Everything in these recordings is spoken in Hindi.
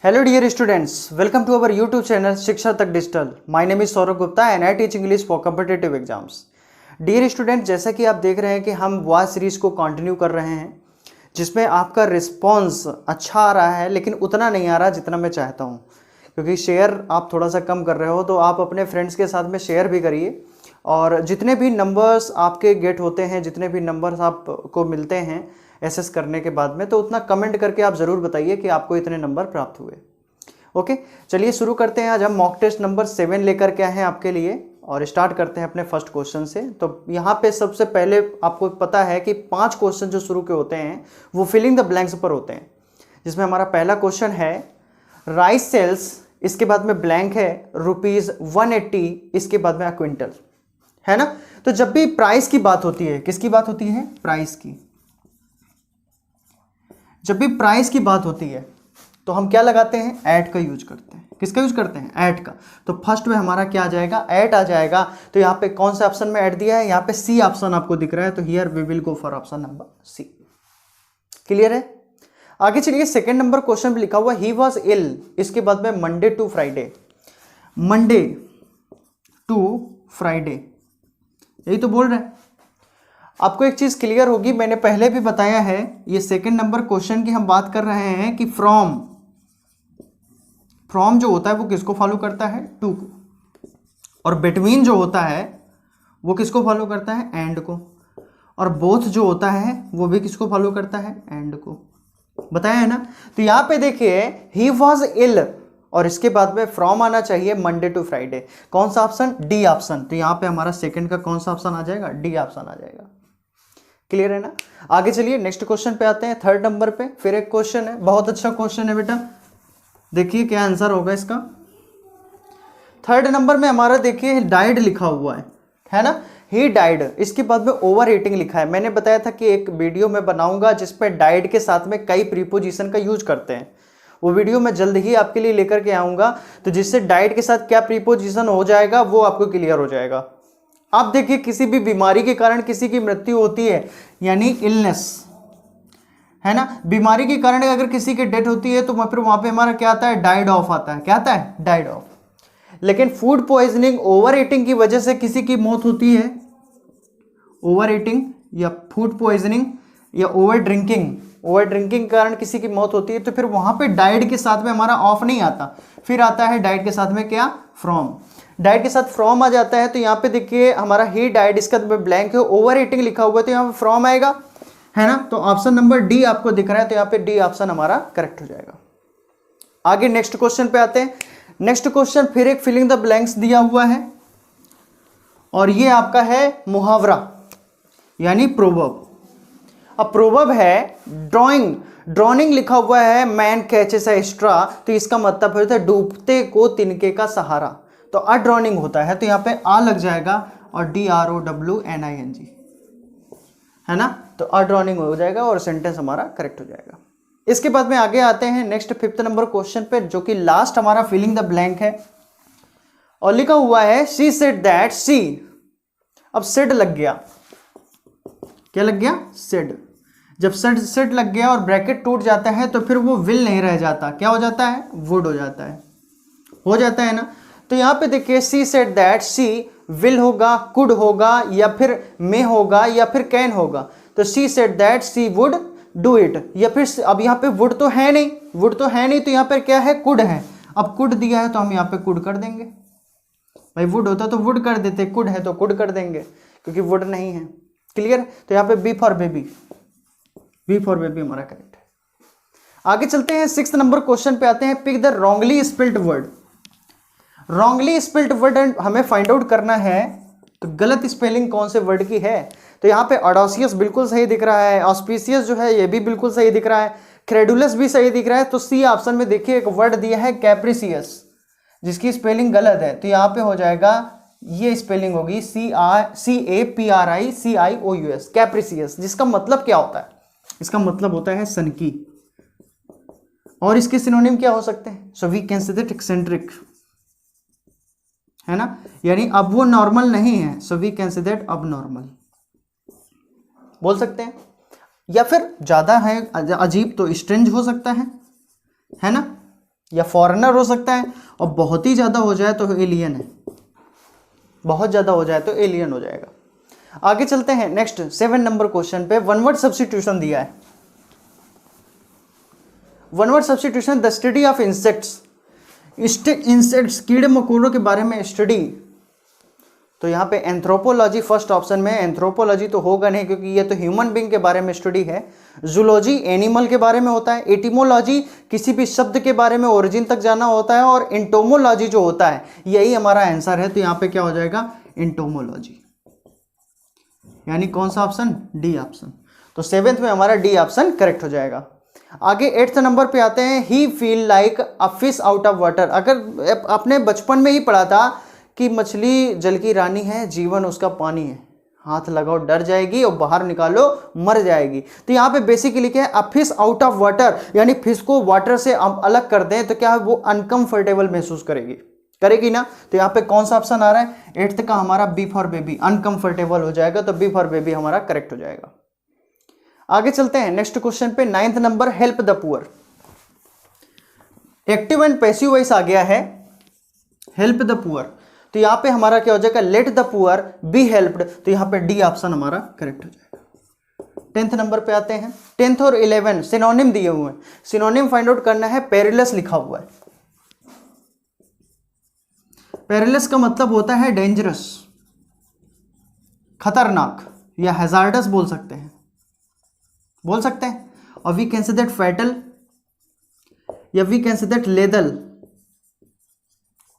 Hello dear students, welcome to our YouTube channel शिक्षा तक digital. My name is Saurabh Gupta and I teach English for competitive exams. Dear student, जैसा कि आप देख रहे हैं कि हम वॉइस सीरीज को कंटिन्यू कर रहे हैं जिसमें आपका रिस्पॉन्स अच्छा आ रहा है, लेकिन उतना नहीं आ रहा जितना मैं चाहता हूँ, क्योंकि शेयर आप थोड़ा सा कम कर रहे हो। तो आप अपने फ्रेंड्स के साथ में शेयर भी करिए, और जितने भी नंबर्स आपके गेट होते हैं, जितने भी नंबर्स आपको मिलते हैं एसएस करने के बाद में, तो उतना कमेंट करके आप ज़रूर बताइए कि आपको इतने नंबर प्राप्त हुए। ओके, चलिए शुरू करते हैं। आज हम मॉक टेस्ट नंबर 7 लेकर के आए हैं आपके लिए, और स्टार्ट करते हैं अपने फर्स्ट क्वेश्चन से। तो यहाँ पे सबसे पहले आपको पता है कि 5 क्वेश्चन जो शुरू के होते हैं वो फिलिंग द ब्लैंक्स पर होते हैं, जिसमें हमारा पहला क्वेश्चन है राइस सेल्स, इसके बाद में ब्लैंक है ₹180, इसके बाद में क्विंटल, है ना। तो जब भी प्राइस की बात होती है, किसकी बात होती है? प्राइस की। जब भी प्राइस की बात होती है तो हम क्या लगाते हैं? ऐट का यूज करते हैं। किसका यूज करते हैं? ऐट का। तो फर्स्ट में हमारा क्या आ जाएगा? ऐट आ जाएगा। तो यहाँ पे कौन सा ऑप्शन में ऐट दिया है? यहाँ पे सी ऑप्शन आपको दिख रहा है, तो here we will go for option number C. Clear है? आगे चलिए, सेकेंड नंबर क्वेश्चन पे लिखा हुआ ही वॉज इल, इसके बाद में Monday to Friday. Monday to Friday, यही तो बोल रहे हैं। आपको एक चीज क्लियर होगी, मैंने पहले भी बताया है, ये सेकंड नंबर क्वेश्चन की हम बात कर रहे हैं कि फ्रॉम जो होता है वो किसको फॉलो करता है? टू को। और बिटवीन जो होता है वो किसको फॉलो करता है? एंड को। और बोथ जो होता है वो भी किसको फॉलो करता है? एंड को। बताया है ना। तो यहां पे देखिए ही वॉज इल, और इसके बाद में फ्रॉम आना चाहिए मंडे टू फ्राइडे। कौन सा ऑप्शन? D option. तो यहां पे हमारा सेकंड का कौन सा ऑप्शन आ जाएगा? डी ऑप्शन आ जाएगा। क्लियर है ना। आगे चलिए नेक्स्ट क्वेश्चन पे आते हैं, थर्ड नंबर पे। फिर एक क्वेश्चन है, बहुत अच्छा क्वेश्चन है बेटा, देखिए क्या आंसर होगा इसका। थर्ड नंबर में हमारा देखिए डाइड लिखा हुआ है ना। ही डाइड, इसके बाद में ओवर ईटिंग लिखा है। मैंने बताया था कि एक वीडियो में बनाऊंगा जिसमें डाइड के साथ में कई प्रीपोजिशन का यूज करते हैं, वो वीडियो मैं जल्द ही आपके लिए लेकर के आऊंगा, तो जिससे डाइड के साथ क्या प्रीपोजिशन हो जाएगा वो आपको क्लियर हो जाएगा। आप देखिए किसी भी बीमारी के कारण किसी की मृत्यु होती है, यानी इलनेस, है ना। बीमारी के कारण अगर किसी की डेथ होती है तो फिर वहां पे हमारा क्या आता है? डाइड ऑफ आता है। क्या आता है? Died of. लेकिन फूड पॉइजनिंग, ओवर ईटिंग की वजह से किसी की मौत होती है, ओवर ईटिंग या फूड पॉइजनिंग या ओवर ड्रिंकिंग के कारण किसी की मौत होती है, तो फिर वहां पे डाइड के साथ में हमारा ऑफ नहीं आता, फिर आता है डाइड के साथ में क्या? फ्रॉम। डाइट के साथ फ्रॉम आ जाता है। तो यहाँ पे देखिए हमारा ही डाइट, इसका ब्लैंक है, ओवर ईटिंग लिखा हुआ है, तो यहाँ पे फ्रॉम आएगा, है ना। तो ऑप्शन नंबर डी आपको दिख रहा है, तो यहाँ पे डी ऑप्शन हमारा करेक्ट हो जाएगा। आगे नेक्स्ट क्वेश्चन पे आते हैं। नेक्स्ट क्वेश्चन फिर एक फिलिंग द ब्लैंक्स दिया हुआ है, और ये आपका है मुहावरा, यानी प्रोवर्ब। अब प्रोवर्ब है ड्रॉइंग लिखा हुआ है, मैन कैचेस अ स्ट्रॉ, तो इसका मतलब होता है डूबते को तिनके का सहारा। तो अ ड्रॉइंग होता है, तो यहाँ पे आ लग जाएगा, और DROWNING, है ना। तो अ ड्रॉइंग हो जाएगा और सेंटेंस हमारा करेक्ट हो जाएगा। इसके बाद में आगे आते हैं नेक्स्ट फिफ्थ नंबर क्वेश्चन पे, जो कि लास्ट हमारा फिलिंग द ब्लैंक है, और लिखा हुआ है शी सेड दैट शी। अब सेड लग गया, क्या लग गया? सेड। जब सेड लग गया और ब्रैकेट टूट जाता है तो फिर वो विल नहीं रह जाता, क्या हो जाता है? वुड हो जाता है ना। तो यहाँ पे देखिए she said that she will होगा, कुड होगा, या फिर मे होगा, या फिर कैन होगा। तो she said that she would do it, या फिर अब यहाँ पे वुड तो है नहीं, तो यहाँ पर क्या है? कुड है। अब कुड दिया है तो हम यहाँ पे कुड कर देंगे। भाई वुड होता तो वुड कर देते, कुड है तो कुड कर देंगे, क्योंकि वुड नहीं है। क्लियर? तो यहाँ पे बी फॉर बेबी हमारा करेक्ट है। आगे चलते हैं, सिक्स्थ नंबर क्वेश्चन पे आते हैं। Pick the wrongly spelled word. Wrongly spelled word हमें फाइंड आउट करना है, तो गलत स्पेलिंग कौन से वर्ड की है। तो यहाँ पे ऑडोसियस बिल्कुल सही दिख रहा है, ऑस्पिशियस जो है ये भी बिल्कुल सही दिख रहा है, क्रेडुलस भी सही दिख रहा है। तो सी ऑप्शन में देखिए एक वर्ड दिया है कैप्रिसियस, जिसकी स्पेलिंग गलत है। तो यहाँ पे हो जाएगा, ये स्पेलिंग होगी CAPRICIOUS, कैप्रिसियस, जिसका मतलब क्या होता है? इसका मतलब होता है सनकी। और इसके सिनोनिम क्या हो सकते हैं? So we can say that eccentric, है ना, यानी अब वो नॉर्मल नहीं है, so we can say that अब नॉर्मल बोल सकते हैं। या फिर ज्यादा है अजीब तो स्ट्रेंज हो सकता है ना। या फॉरेनर हो सकता है, और बहुत ही ज़्यादा हो जाए तो एलियन है, बहुत ज़्यादा हो जाए तो एलियन हो जाएगा। आगे चलते हैं नेक्स्ट 7 नंबर क्वेश्चन पे। वन वर्ड सब्स्टिट्यूशन दिया है। One word substitution, the study of insects, insects कीड़े मकोड़ों के बारे में स्टडी। तो यहाँ पे एंथ्रोपोलॉजी फर्स्ट ऑप्शन में, एंथ्रोपोलॉजी तो होगा नहीं क्योंकि ये तो ह्यूमन बीइंग के बारे में स्टडी है। जूलॉजी एनिमल के बारे में होता है। एटिमोलॉजी किसी भी शब्द के बारे में ओरिजिन तक जाना होता है। और इंटोमोलॉजी जो होता है, यही हमारा आंसर है। तो यहाँ पे क्या हो जाएगा, इंटोमोलॉजी, यानी कौन सा ऑप्शन, डी ऑप्शन। तो 7th में हमारा डी ऑप्शन करेक्ट हो जाएगा। आगे 8th नंबर पे आते हैं। He feel like a fish out of water. अगर आपने बचपन में ही पढ़ा था कि मछली जल की रानी है, जीवन उसका पानी है, हाथ लगाओ डर जाएगी और बाहर निकालो मर जाएगी। तो यहाँ पे बेसिकली क्या है, अ फिश आउट ऑफ वाटर, यानी फिश को वाटर से अलग कर दें तो क्या है, वो अनकंफर्टेबल महसूस करेगी ना। तो यहाँ पे कौन सा ऑप्शन आ रहा है, 8th का हमारा बी फॉर बेबी, अनकंफर्टेबल हो जाएगा। तो बी फॉर बेबी हमारा करेक्ट हो जाएगा। आगे चलते हैं नेक्स्ट क्वेश्चन पे। 9th number, help the poor. Active and passive voice आ गया है, हेल्प द पुअर। तो यहां पे हमारा क्या हो जाएगा, let the poor be helped. तो यहां पे डी ऑप्शन हमारा करेक्ट हो जाएगा। 10th नंबर पे आते हैं। 10th और 11 सिनोनिम दिए हुए हैं, सिनोनिम फाइंड आउट करना है। पेरिलस लिखा हुआ है। पेरिलस का मतलब होता है डेंजरस, खतरनाक, या हैजार्डस बोल सकते हैं, और we can say that fatal, या we can say that lethal,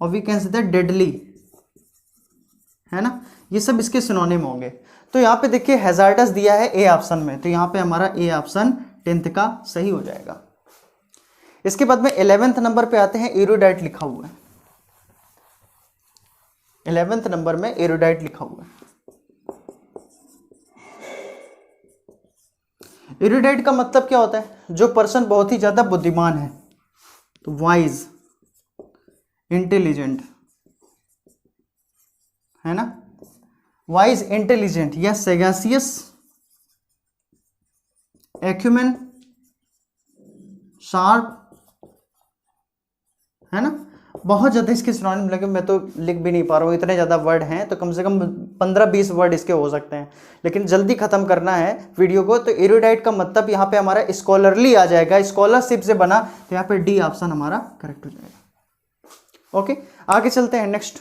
और we can say that deadly, है ना। ये सब इसके सिनोनिम होंगे। तो यहाँ पे देखिए हैजार्डस दिया है ए ऑप्शन में, तो यहाँ पे हमारा ए ऑप्शन 10th का सही हो जाएगा। इसके बाद में 11th नंबर पे आते हैं। एरोडाइट लिखा हुआ है, 11th नंबर में एरोडाइट लिखा हुआ है। एरोडाइट का मतलब क्या होता है, जो पर्सन बहुत ही ज्यादा बुद्धिमान है। तो वाइज, इंटेलिजेंट, है ना, वाइज, इंटेलिजेंट, या सेगासियस, एक्यूमेन, शार्प, है ना। बहुत ज़्यादा इसके सिनोनिम लगे, मैं तो लिख भी नहीं पा रहा हूँ, इतने ज़्यादा वर्ड हैं। तो कम से कम 15-20 वर्ड इसके हो सकते हैं, लेकिन जल्दी खत्म करना है वीडियो को। तो एरोडाइट का मतलब यहाँ पे हमारा स्कॉलरली आ जाएगा, स्कॉलरशिप से बना। तो यहाँ पे डी ऑप्शन हमारा करेक्ट हो जाएगा। ओके, आगे चलते हैं नेक्स्ट।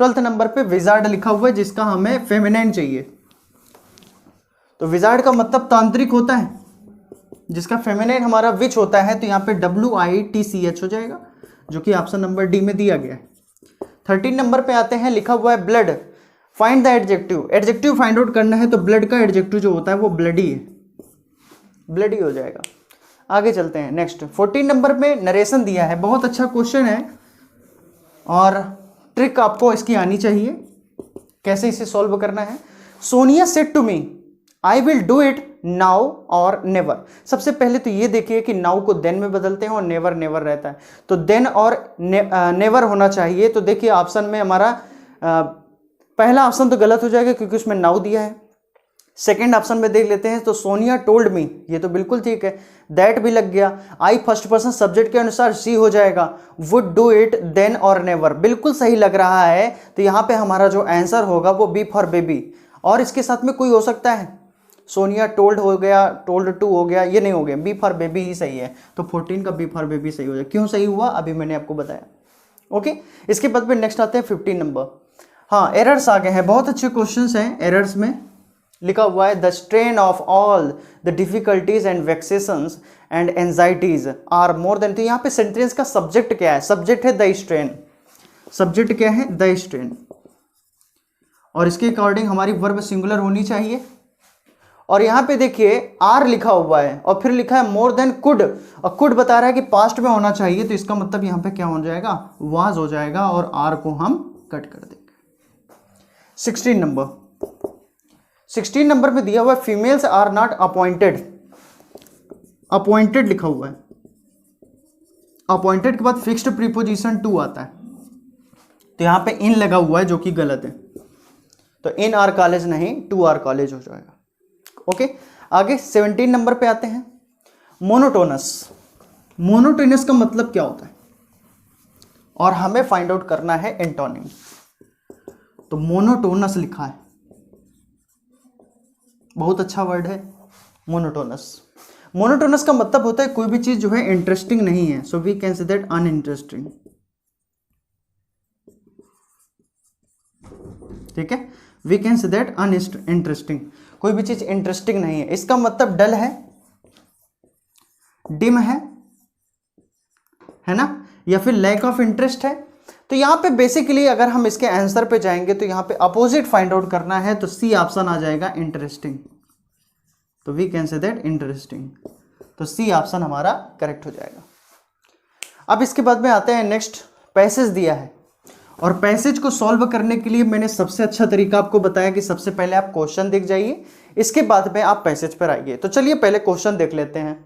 12th नंबर पे विजार्ड लिखा हुआ है, जिसका हमें फेमिनाइन चाहिए। तो विजार्ड का मतलब तांत्रिक होता है, जिसका फेमिनाइन हमारा विच होता है। तो यहाँ पे WITCH हो जाएगा, जो कि ऑप्शन नंबर डी में दिया गया है। 13 नंबर पे आते हैं। लिखा हुआ है blood, find the adjective. Adjective find out करना है, तो ब्लड का एडजेक्टिव जो होता है वो ब्लडी है, ब्लडी हो जाएगा। आगे चलते हैं नेक्स्ट। 14 नंबर पे नरेशन दिया है, बहुत अच्छा क्वेश्चन है और ट्रिक आपको इसकी आनी चाहिए, कैसे इसे सॉल्व करना है। Sonia said to me I will do it now or never. सबसे पहले तो ये देखिए कि नाउ को देन में बदलते हैं और नेवर नेवर रहता है, तो देन और नेवर होना चाहिए। तो देखिए ऑप्शन में हमारा पहला ऑप्शन तो गलत हो जाएगा क्योंकि उसमें नाउ दिया है। सेकेंड ऑप्शन में देख लेते हैं, तो सोनिया टोल्ड मी, ये तो बिल्कुल ठीक है। दैट भी लग गया। आई फर्स्ट पर्सन सब्जेक्ट के अनुसार सी हो जाएगा। वुड डू इट देन और नेवर, बिल्कुल सही लग रहा है। तो यहाँ पे हमारा जो आंसर होगा वो बी फॉर बेबी, और इसके साथ में कोई हो सकता है, सोनिया टोल्ड हो गया, टोल्ड टू हो गया, ये नहीं हो गया, बी फॉर बेबी ही सही है। तो 14 का बी फॉर बेबी सही हो जाए। क्यों सही हुआ अभी मैंने आपको बताया। ओके, इसके बाद में नेक्स्ट आते हैं 15 नंबर। हाँ, एरर्स आ गए हैं, बहुत अच्छे क्वेश्चंस हैं। एरर्स में लिखा हुआ है the strain of all the difficulties and vexations and anxieties are more than. तो यहाँ पे सेंटेंस का सब्जेक्ट क्या है, सब्जेक्ट है द स्ट्रेन, सब्जेक्ट क्या है द स्ट्रेन, और इसके अकॉर्डिंग हमारी वर्ब सिंगुलर होनी चाहिए। और यहाँ पे देखिए आर लिखा हुआ है और फिर लिखा है मोर देन कुड, और कुड बता रहा है कि पास्ट में होना चाहिए। तो इसका मतलब यहाँ पे क्या हो जाएगा, वाज हो जाएगा, और आर को हम कट कर देंगे। 16 नंबर, 16 नंबर पे दिया हुआ है females are not appointed. Appointed लिखा हुआ है, अपॉइंटेड के बाद फिक्स्ड प्रीपोजिशन टू आता है। तो यहाँ पे इन लगा हुआ है जो कि गलत है, तो इन आर कॉलेज नहीं, टू आर कॉलेज हो जाएगा। ओके, आगे 17 नंबर पे आते हैं। मोनोटोनस, मोनोटोनस का मतलब क्या होता है और हमें फाइंड आउट करना है एंटोनिम। तो मोनोटोनस लिखा है, बहुत अच्छा वर्ड है मोनोटोनस। मोनोटोनस का मतलब होता है कोई भी चीज जो है इंटरेस्टिंग नहीं है, so we can say that uninteresting. ठीक है, we can say that uninteresting, कोई भी चीज इंटरेस्टिंग नहीं है। इसका मतलब डल है, डिम है ना, या फिर लैक ऑफ इंटरेस्ट है। तो यहां पे बेसिकली अगर हम इसके आंसर पे जाएंगे तो यहां पे अपोजिट फाइंड आउट करना है, तो सी ऑप्शन आ जाएगा इंटरेस्टिंग। तो we can say that interesting, तो सी ऑप्शन हमारा करेक्ट हो जाएगा। अब इसके बाद में आते हैं नेक्स्ट, पैसेज दिया है और पैसेज को सॉल्व करने के लिए मैंने सबसे अच्छा तरीका आपको बताया कि सबसे पहले आप क्वेश्चन देख जाइए, इसके बाद में आप पैसेज पर आइए। तो चलिए पहले क्वेश्चन देख लेते हैं।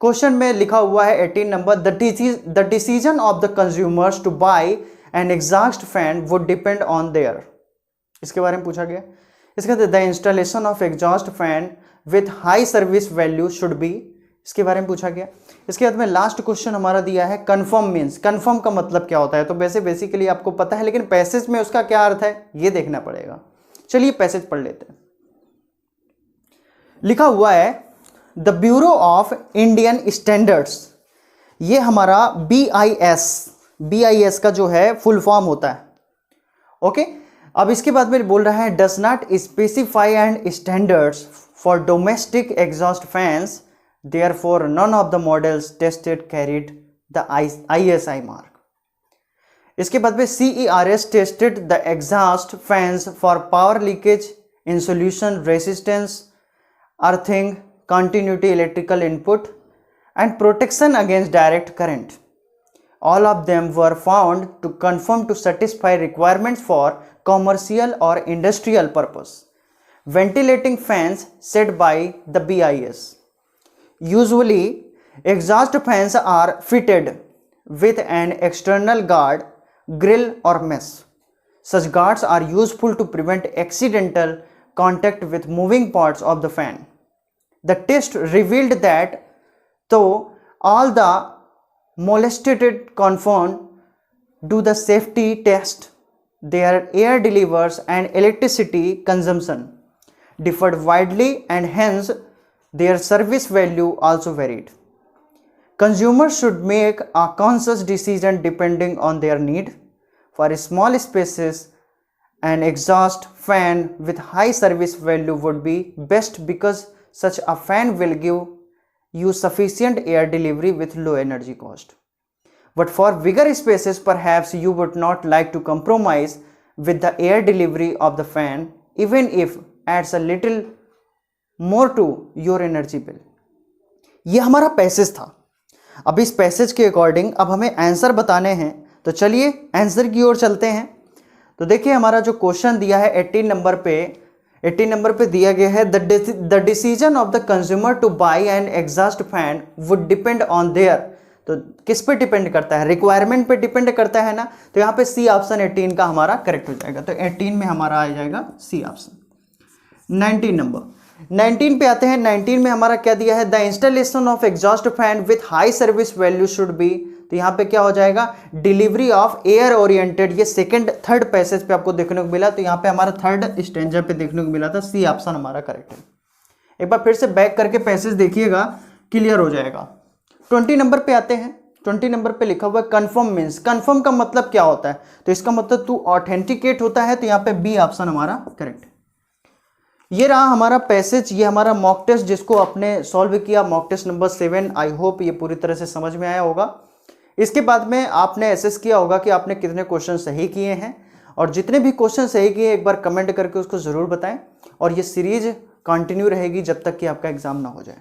क्वेश्चन में लिखा हुआ है 18 number, the decision of the consumers to buy an exhaust fan would depend on their, इसके बारे में पूछा गया। इसके बाद the installation of exhaust fan with high service value should be, इसके बारे में पूछा गया। इसके बाद में लास्ट क्वेश्चन हमारा दिया है कन्फर्म मीन्स, कन्फर्म का मतलब क्या होता है। तो वैसे बेसिकली आपको पता है, लेकिन पैसेज में उसका क्या अर्थ है ये देखना पड़ेगा। चलिए पैसेज पढ़ लेते हैं। लिखा हुआ है the bureau of Indian standards, ये हमारा BIS का जो है फुल फॉर्म होता है। ओके, अब इसके बाद में बोल रहा है does not specify and standards for domestic exhaust fans, therefore none of the models tested carried the ISI mark. इसके बाद में CERS tested the exhaust fans for power leakage, insulation resistance, earthing, continuity electrical input and protection against direct current. All of them were found to conform to satisfy requirements for commercial or industrial purpose. Ventilating fans set by the BIS. Usually, exhaust fans are fitted with an external guard, grill or mesh. Such guards are useful to prevent accidental contact with moving parts of the fan. The test revealed that though all the molested conform to the safety test, their air delivers and electricity consumption differed widely and hence their service value also varied. Consumers should make a conscious decision depending on their need. For small spaces, an exhaust fan with high service value would be best because such a fan will give you sufficient air delivery with low energy cost. But for bigger spaces, perhaps you would not like to compromise with the air delivery of the fan, even if adds a little more to your energy bill. ये हमारा पैसेज था। अब इस पैसेज के अकॉर्डिंग अब हमें आंसर बताने हैं, तो चलिए आंसर की ओर चलते हैं। तो देखिए हमारा जो क्वेश्चन दिया है 18 नंबर पे दिया गया है the decision of the consumer to buy an exhaust fan would depend on their. तो किस पे डिपेंड करता है, रिक्वायरमेंट पे डिपेंड करता है ना। तो यहाँ पे सी ऑप्शन 18 का हमारा करेक्ट हो जाएगा। तो 18 में हमारा आ जाएगा सी ऑप्शन। 19 नंबर, 19 पे आते हैं। 19 में हमारा क्या दिया है the installation of exhaust fan with high service value should B. तो यहाँ पे क्या हो जाएगा डिलीवरी ऑफ एयर ओरिएंटेड, ये थर्ड पैसेज पे आपको देखने को मिला। तो यहाँ पे हमारा थर्ड स्टैंजा पे देखने को मिला था, सी ऑप्शन हमारा करेक्ट है। एक बार फिर से बैक करके पैसेज देखिएगा, क्लियर हो जाएगा। 20 नंबर पे आते हैं। 20 नंबर पे लिखा हुआ है कन्फर्म मीन्स, कन्फर्म का मतलब क्या होता है। तो इसका मतलब टू ऑथेंटिकेट होता है। तो यहाँ पे बी ऑप्शन हमारा करेक्ट है। ये रहा हमारा पैसेज, ये हमारा मॉक टेस्ट जिसको आपने सॉल्व किया, mock test number 7। I hope ये पूरी तरह से समझ में आया होगा। इसके बाद में आपने एसेस किया होगा कि आपने कितने क्वेश्चन सही किए हैं, और जितने भी क्वेश्चन सही किए एक बार कमेंट करके उसको ज़रूर बताएं। और ये सीरीज कंटिन्यू रहेगी जब तक कि आपका एग्जाम ना हो जाए।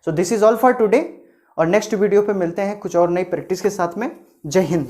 So this is all for today, और नेक्स्ट वीडियो पे मिलते हैं कुछ और नई प्रैक्टिस के साथ में। जय हिंद।